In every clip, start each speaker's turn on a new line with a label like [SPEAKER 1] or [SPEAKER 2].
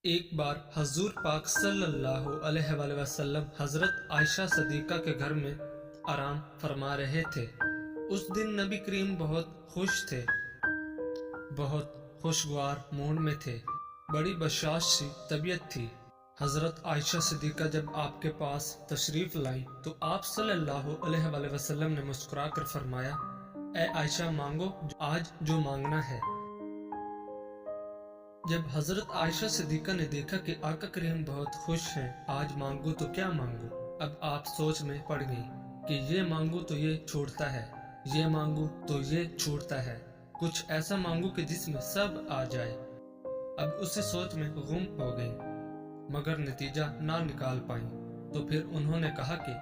[SPEAKER 1] ایک بار حضور پاک صلی اللہ علیہ وآلہ وسلم حضرت عائشہ صدیقہ کے گھر میں آرام فرما رہے تھے۔ اس دن نبی کریم بہت خوش تھے، بہت خوشگوار موڈ میں تھے، بڑی بشاش سی طبیعت تھی۔ حضرت عائشہ صدیقہ جب آپ کے پاس تشریف لائی تو آپ صلی اللہ علیہ وآلہ وسلم نے مسکرا کر فرمایا، اے عائشہ مانگو آج جو مانگنا ہے۔ جب حضرت عائشہ صدیقہ نے دیکھا کہ آقا کریم بہت خوش ہیں، آج مانگو تو کیا مانگو، اب آپ سوچ میں پڑ گئی کہ یہ مانگو تو یہ چھوڑتا ہے، یہ مانگو تو یہ چھوڑتا ہے، کچھ ایسا مانگو کہ جس میں سب آ جائے۔ اب اسی سوچ میں گم ہو گئی مگر نتیجہ نہ نکال پائیں، تو پھر انہوں نے کہا کہ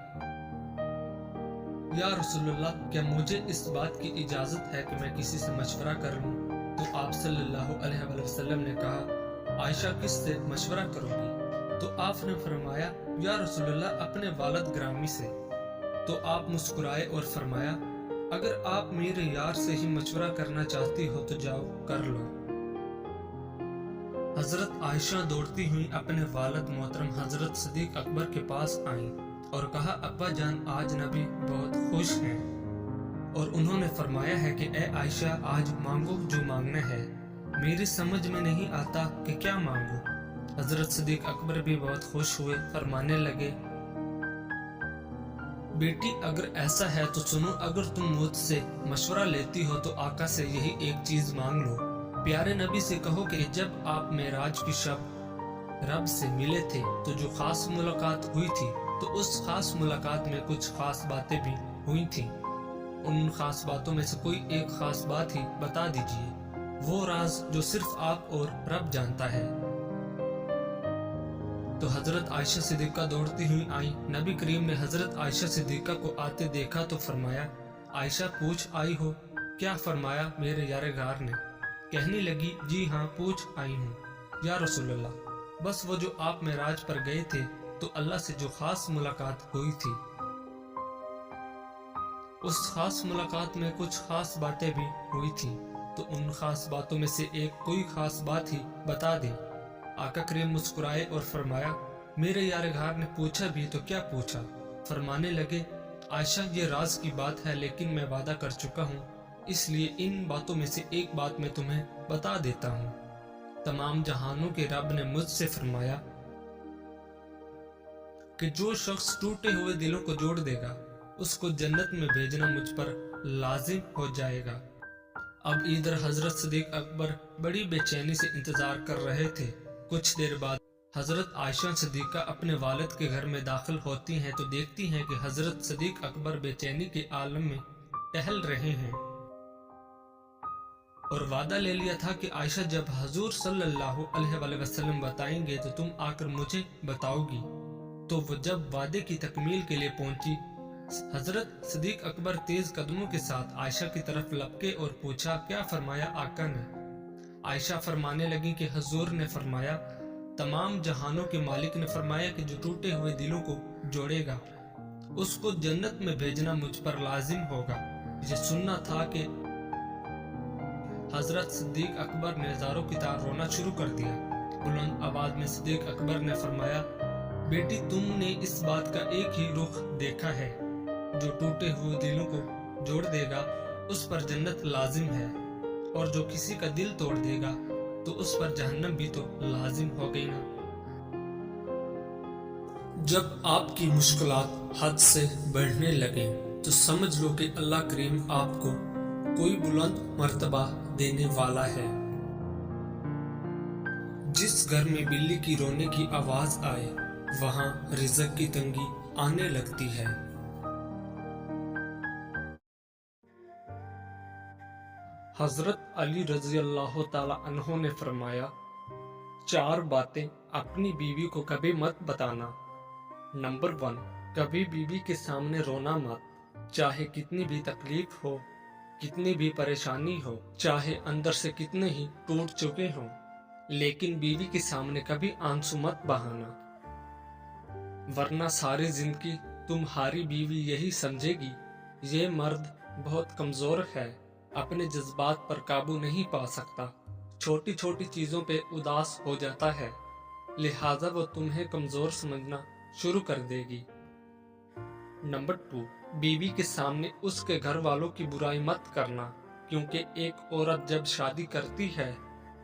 [SPEAKER 1] یا رسول اللہ، کیا مجھے اس بات کی اجازت ہے کہ میں کسی سے مشورہ کر لوں؟ تو آپ صلی اللہ علیہ وآلہ وسلم نے کہا، عائشہ کس سے مشورہ کرو گی؟ تو آپ نے فرمایا، یا رسول اللہ اپنے والد گرامی سے۔ تو آپ مسکرائے اور فرمایا، اگر آپ میرے یار سے ہی مشورہ کرنا چاہتی ہو تو جاؤ کر لو۔ حضرت عائشہ دوڑتی ہوئی اپنے والد محترم حضرت صدیق اکبر کے پاس آئیں اور کہا، ابا جان آج نبی بہت خوش ہیں اور انہوں نے فرمایا ہے کہ اے عائشہ آج مانگو جو مانگنا ہے، میری سمجھ میں نہیں آتا کہ کیا مانگو۔ حضرت صدیق اکبر بھی بہت خوش ہوئے، فرمانے لگے، بیٹی اگر ایسا ہے تو سنو، اگر تم مجھ سے مشورہ لیتی ہو تو آقا سے یہی ایک چیز مانگ لو۔ پیارے نبی سے کہو کہ جب آپ معراج کی شب رب سے ملے تھے تو جو خاص ملاقات ہوئی تھی تو اس خاص ملاقات میں کچھ خاص باتیں بھی ہوئی تھیں، ان خاص باتوں میں سے کوئی ایک خاص بات ہی بتا دیجئے، وہ راز جو صرف آپ اور رب جانتا ہے۔ تو حضرت عائشہ صدیقہ دوڑتی ہوئی آئیں، نبی کریم نے حضرت عائشہ صدیقہ کو آتے دیکھا تو فرمایا، عائشہ پوچھ آئی ہو؟ کیا فرمایا میرے یار غار نے؟ کہنے لگی، جی ہاں پوچھ آئی ہوں یا رسول اللہ، بس وہ جو آپ معراج پر گئے تھے تو اللہ سے جو خاص ملاقات ہوئی تھی، اس خاص ملاقات میں کچھ خاص باتیں بھی ہوئی تھیں، تو ان خاص باتوں میں سے ایک کوئی خاص بات ہی بتا دیں۔ آقا کریم مسکرائے اور فرمایا، میرے یار غار نے پوچھا بھی تو کیا پوچھا؟ فرمانے لگے، عائشہ یہ راز کی بات ہے لیکن میں وعدہ کر چکا ہوں، اس لیے ان باتوں میں سے ایک بات میں تمہیں بتا دیتا ہوں۔ تمام جہانوں کے رب نے مجھ سے فرمایا کہ جو شخص ٹوٹے ہوئے دلوں کو جوڑ دے گا اس کو جنت میں بھیجنا مجھ پر لازم ہو جائے گا۔ اب ادھر حضرت صدیق اکبر بڑی بے چینی سے انتظار کر رہے تھے۔ کچھ دیر بعد حضرت عائشہ صدیقہ اپنے والد کے گھر میں داخل ہوتی ہیں تو دیکھتی ہیں کہ حضرت صدیق اکبر بے چینی کے عالم میں ٹہل رہے ہیں اور وعدہ لے لیا تھا کہ عائشہ جب حضور صلی اللہ علیہ وآلہ وسلم بتائیں گے تو تم آ کر مجھے بتاؤ گی۔ تو وہ جب وعدے کی تکمیل کے لیے پہنچی، حضرت صدیق اکبر تیز قدموں کے ساتھ عائشہ کی طرف لپکے اور پوچھا، کیا فرمایا آقا نے؟ عائشہ فرمانے لگی کہ حضور نے فرمایا، تمام جہانوں کے مالک نے فرمایا کہ جو ٹوٹے ہوئے دلوں کو جوڑے گا اس کو جنت میں بھیجنا مجھ پر لازم ہوگا۔ یہ سننا تھا کہ حضرت صدیق اکبر نے زاروں کی طرح رونا شروع کر دیا۔ بلند آواز میں صدیق اکبر نے فرمایا، بیٹی تم نے اس بات کا ایک ہی رخ دیکھا ہے، جو ٹوٹے ہوئے دلوں کو جوڑ دے گا اس پر جنت لازم ہے، اور جو کسی کا دل توڑ دے گا تو اس پر جہنم بھی تو لازم ہو گئی نا۔ جب آپ کی مشکلات حد سے بڑھنے لگیں تو سمجھ لو کہ اللہ کریم آپ کو کوئی بلند مرتبہ دینے والا ہے۔ جس گھر میں بلی کی رونے کی آواز آئے وہاں رزق کی تنگی آنے لگتی ہے۔ حضرت علی رضی اللہ تعالی عنہ نے فرمایا، 4 باتیں اپنی بیوی کو کبھی مت بتانا۔ نمبر 1، کبھی بیوی کے سامنے رونا مت، چاہے کتنی بھی تکلیف ہو، کتنی بھی پریشانی ہو، چاہے اندر سے کتنے ہی ٹوٹ چکے ہوں، لیکن بیوی کے سامنے کبھی آنسو مت بہانا، ورنہ ساری زندگی تمہاری بیوی یہی سمجھے گی، یہ مرد بہت کمزور ہے، اپنے جذبات پر قابو نہیں پا سکتا، چھوٹی چھوٹی چیزوں پہ اداس ہو جاتا ہے، लिहाजा वो तुम्हें कमजोर समझना शुरू कर देगी। नंबर 2, बीवी के सामने उसके घर वालों की बुराई मत करना, क्योंकि एक औरत जब शादी करती है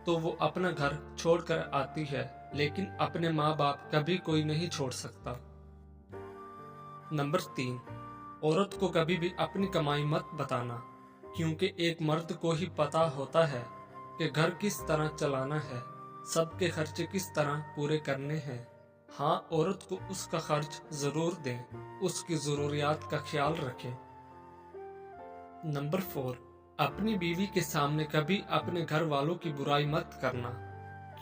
[SPEAKER 1] तो वो अपना घर छोड़कर आती है, लेकिन अपने माँ बाप कभी कोई नहीं छोड़ सकता। नंबर 3, औरत को कभी भी अपनी कमाई मत बताना, क्योंकि एक मर्द को ही पता होता है कि घर किस तरह चलाना है, सबके खर्चे किस तरह पूरे करने हैं। हाँ, औरत को उसका खर्च जरूर दें, उसकी जरूरियात का ख्याल रखें। नंबर 4, अपनी बीवी के सामने कभी अपने घर वालों की बुराई मत करना,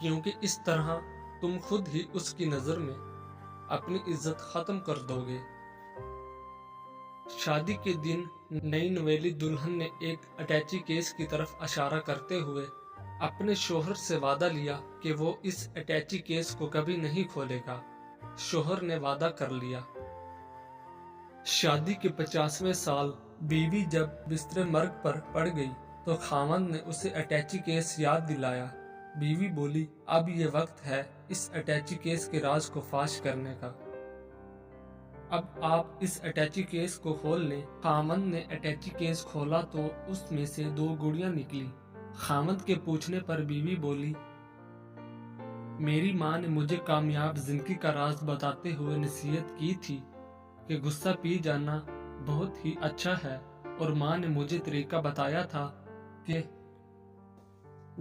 [SPEAKER 1] क्योंकि इस तरह तुम खुद ही उसकी नजर में अपनी इज्जत खत्म कर दोगे। शादी के दिन नई नवेली दुल्हन ने एक अटैची केस की तरफ इशारा करते हुए अपने शोहर से वादा लिया कि वो इस अटैची केस को कभी नहीं खोलेगा। शोहर ने वादा कर लिया। शादी के 50वें साल बीवी जब बिस्तर मर्ग पर पड़ गई तो खामन ने उसे अटैची केस याद दिलाया। बीवी बोली, अब ये वक्त है इस अटैची केस के राज को फाश करने का। अब आप इस अटैची केस को खोल लें। खामन ने अटैची केस खोला तो उसमें से 2 गुड़ियां निकली। खामन के पूछने पर बीवी बोली, मेरी माँ ने मुझे कामयाब जिंदगी का राज बताते हुए नसीहत की थी कि गुस्सा पी जाना बहुत ही अच्छा है, और माँ ने मुझे तरीका बताया था कि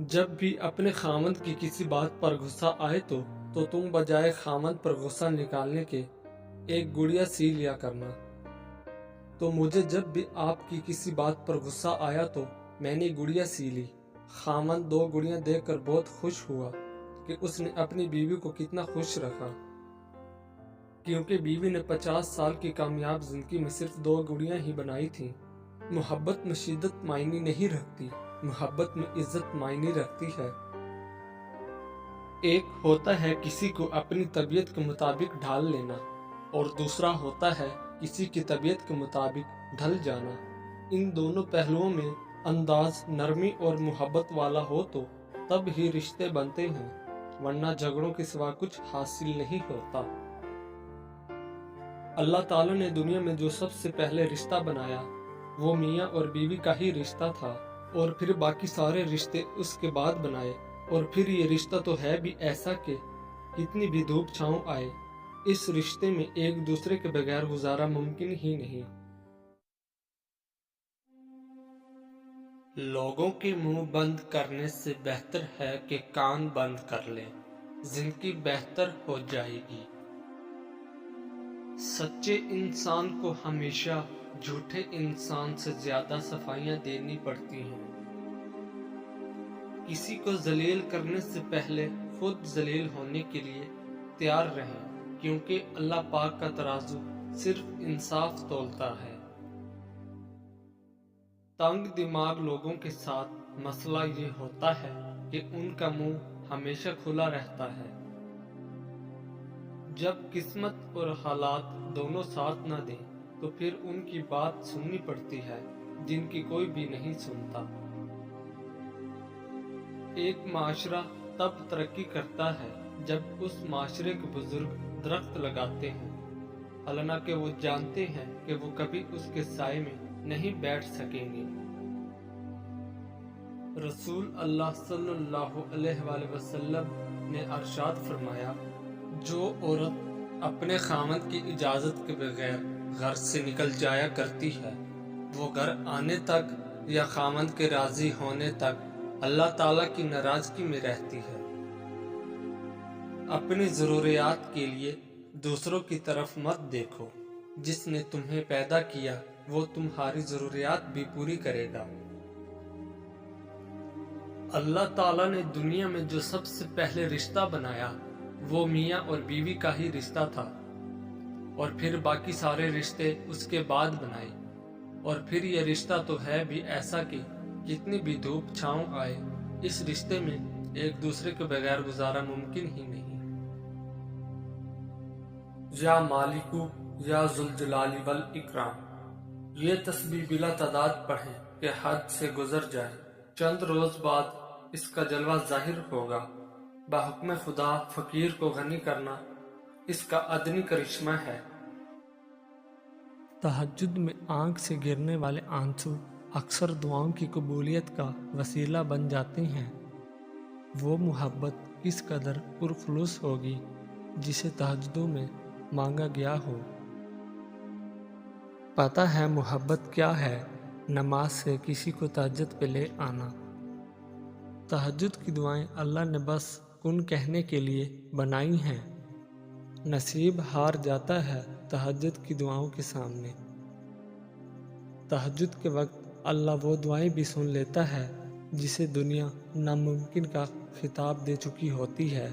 [SPEAKER 1] जब भी अपने खामन की किसी बात पर गुस्सा आए तो तुम बजाय खामन पर गुस्सा निकालने के एक गुड़िया सी लिया करना। तो मुझे जब भी आपकी किसी बात पर गुस्सा आया तो मैंने गुड़िया सी ली। खामन 2 गुड़ियां देखकर बहुत खुश हुआ कि उसने अपनी बीवी को कितना खुश रखा, क्योंकि बीवी ने 50 साल की कामयाब जिंदगी में सिर्फ 2 गुड़ियां ही बनाई थी। मोहब्बत में शिद्दत मायने नहीं रखती, मोहब्बत में इज्जत मायने रखती है। एक होता है किसी को अपनी तबीयत के मुताबिक ढाल लेना, और दूसरा होता है किसी की तबीयत के मुताबिक ढल जाना। इन दोनों पहलुओं में अंदाज नरमी और मोहब्बत वाला हो तो तब ही रिश्ते बनते हैं, वरना झगड़ों के सिवा कुछ हासिल नहीं होता। अल्लाह ताला ने दुनिया में जो सबसे पहले रिश्ता बनाया वो मियाँ और बीवी का ही रिश्ता था, और फिर बाकी सारे रिश्ते उसके बाद बनाए। और फिर ये रिश्ता तो है भी ऐसा कि कितनी भी धूप छांव आए, इस रिश्ते में एक दूसरे के बगैर गुजारा मुमकिन ही नहीं। लोगों के मुंह बंद करने से बेहतर है कि कान बंद कर लें, जिंदगी बेहतर हो जाएगी। सच्चे इंसान को हमेशा झूठे इंसान से ज्यादा सफाइयां देनी पड़ती हैं। किसी को जलील करने से पहले खुद जलील होने के लिए तैयार रहें, क्योंकि अल्लाह पाक का तराजू सिर्फ इंसाफ तौलता है। तंग दिमाग लोगों के साथ मसला ये होता है कि उनका मुंह हमेशा खुला रहता है। जब किस्मत और हालात दोनों साथ न दें तो फिर उनकी बात सुननी पड़ती है जिनकी कोई भी नहीं सुनता। एक माशरा तब तरक्की करता है जब उस माशरे के बुजुर्ग दरख्त लगाते हैं, हालांकि वो जानते हैं कि वो कभी उसके साए में नहीं बैठ सकेंगे। रसूल अल्लाह सल्लल्लाहु अलैहि वसल्लम ने अरशाद फरमाया, जो औरत अपने खामन की इजाज़त के बगैर घर से निकल जाया करती है वो घर आने तक या खामन के राजी होने तक अल्लाह ताला की नाराजगी में रहती है। अपनी ज़रूरियात के लिए दूसरों की तरफ मत देखो, जिसने तुम्हें पैदा किया वो तुम्हारी ज़रूरियात भी पूरी करेगा। अल्लाह ताला ने दुनिया में जो सबसे पहले रिश्ता बनाया वो मियाँ और बीवी का ही रिश्ता था, और फिर बाकी सारे रिश्ते उसके बाद बनाए। और फिर ये रिश्ता तो है भी ऐसा कि कितनी भी धूप छांव आए, इस रिश्ते में एक दूसरे के बगैर गुजारा मुमकिन ही नहीं। या मालिकू या जुलजलाली वल इकराम, ये तस्बीह बिला तादाद पढ़ें कि हद से गुजर जाए, चंद रोज बाद इसका जलवा जाहिर होगा। बहुक्म खुदा फकीर को गनी करना इसका अदनी करिश्मा है। तहज्जुद में आंख से गिरने वाले आंसू अक्सर दुआओं की कबूलियत का वसीला बन जाते हैं। वो मोहब्बत इस कदर पुरखुलूस होगी जिसे तहज्जुदों में मांगा गया हो। पता है मोहब्बत क्या है? नमाज से किसी को तहज्जुद पे ले आना। तहज्जुद की दुआएं अल्लाह ने बस कुन कहने के लिए बनाई हैं। नसीब हार जाता है तहज्जुद की दुआओं के सामने। तहज्जुद के वक्त अल्लाह वो दुआएं भी सुन लेता है जिसे दुनिया नामुमकिन का खिताब दे चुकी होती है।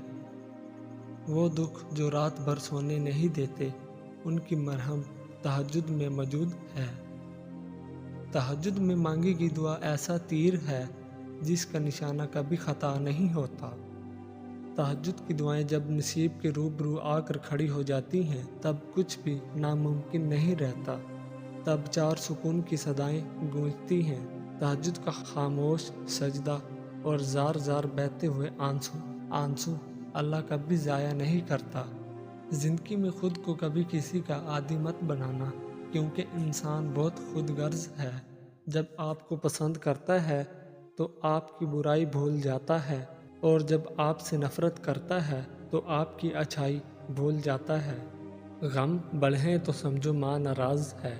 [SPEAKER 1] वो दुख जो रात भर सोने नहीं देते, उनकी मरहम तहज्जुद में मौजूद है। तहज्जुद में मांगी गई दुआ ऐसा तीर है जिसका निशाना कभी खता नहीं होता। तहज्जुद की दुआएं जब नसीब के रूबरू आकर खड़ी हो जाती हैं, तब कुछ भी नामुमकिन नहीं रहता। तब चार सुकून की सदाएं गूंजती हैं। तहज्जुद का खामोश सजदा और जार जार बहते हुए आंसू अल्लाह कभी ज़ाया नहीं करता। ज़िंदगी में खुद को कभी किसी का आदी मत बनाना, क्योंकि इंसान बहुत खुदगर्ज है। जब आपको पसंद करता है तो आपकी बुराई भूल जाता है, और जब आपसे नफरत करता है तो आपकी अच्छाई भूल जाता है। गम बढ़े तो समझो माँ नाराज़ है,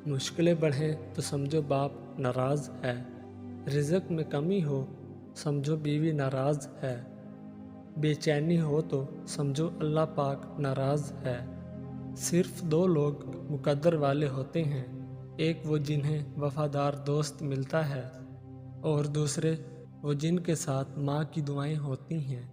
[SPEAKER 1] मुश्किलें बढ़ें तो समझो बाप नाराज़ है, रिज़्क में कमी हो समझो बीवी नाराज़ है, बेचैनी हो तो समझो अल्लाह पाक नाराज़ है। सिर्फ दो लोग मुकद्दर वाले होते हैं, एक वो जिन्हें वफादार दोस्त मिलता है, और दूसरे वो जिनके साथ माँ की दुआएं होती हैं।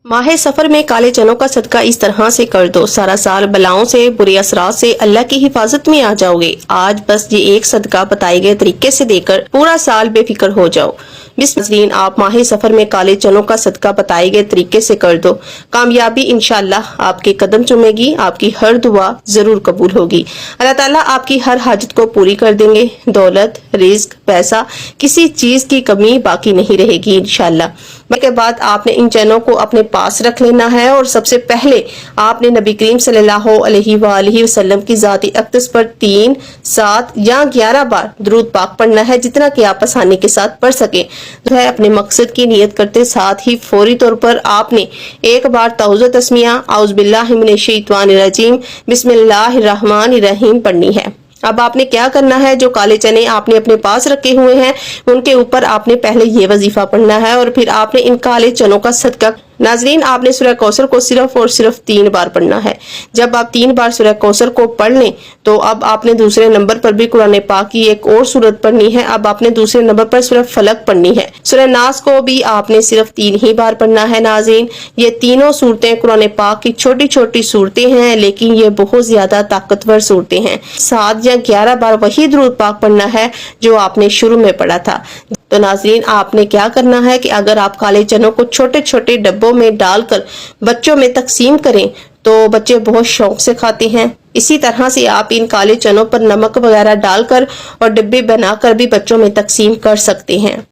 [SPEAKER 2] माह सफर में काले चनों का सदका इस तरह से कर दो, सारा साल बलाओं से बुरे असरात से अल्लाह की हिफाजत में आ जाओगे। आज बस ये एक सदका बताए गए तरीके से देकर पूरा साल बेफिक्र हो जाओ। बिस्मिल्लाह, आप माह सफर में काले चनों का सदका बताए गए तरीके से कर दो। कामयाबी इंशाअल्लाह आपके कदम चूमेगी, आपकी हर दुआ जरूर कबूल होगी। अल्लाह ताला आपकी हर हाजत को पूरी कर देंगे। दौलत, रिज्क, पैसा, किसी चीज की कमी बाकी नहीं रहेगी इंशाअल्लाह। के बाद आपने इन चनों को अपने पास रख लेना है, और सबसे पहले आपने नबी करीम सल्लल्लाहु अलैहि वसल्लम की जाती अक़दस पर 3, 7 या 11 बार दुरूद पाक पढ़ना है, जितना कि आप आसानी के साथ पढ़ सके। तो है अपने मकसद की नियत करते साथ ही फौरी तौर पर आपने एक बार तौज़ तस्मिया औज़ बिल्लाहि मिनश शैतानिर रजीम बिस्मिल्लाहिर रहमानिर रहीम पढ़नी है। अब आपने क्या करना है, जो काले चने आपने अपने पास रखे हुए हैं उनके ऊपर आपने पहले ये वजीफा पढ़ना है, और फिर आपने इन काले चनों का सदका। नाजरीन, आपने सूरह कौसर को सिर्फ और सिर्फ 3 बार पढ़ना है। जब आप 3 बार सूरह कौसर को पढ़ लें तो अब आपने दूसरे नंबर पर भी कुरान पाक की एक और सूरत पढ़नी है। अब आपने दूसरे नंबर पर सूरह फलक पढ़नी है। सूरह नास को भी आपने सिर्फ 3 ही बार पढ़ना है। नाजरीन, ये तीनों सूरतें कुरान पाक की छोटी छोटी सूरतें हैं, लेकिन ये बहुत ज्यादा ताकतवर सूरतें हैं। 7 या 11 बार वही दुरूद पाक पढ़ना है जो आपने शुरू में पढ़ा था। तो नाज़रीन, आपने क्या करना है कि अगर आप काले चनों को छोटे छोटे डब्बों में डालकर बच्चों में तकसीम करें तो बच्चे बहुत शौक से खाते हैं। इसी तरह से आप इन काले चनों पर नमक वगैरह डालकर और डिब्बे बनाकर भी बच्चों में तकसीम कर सकते हैं।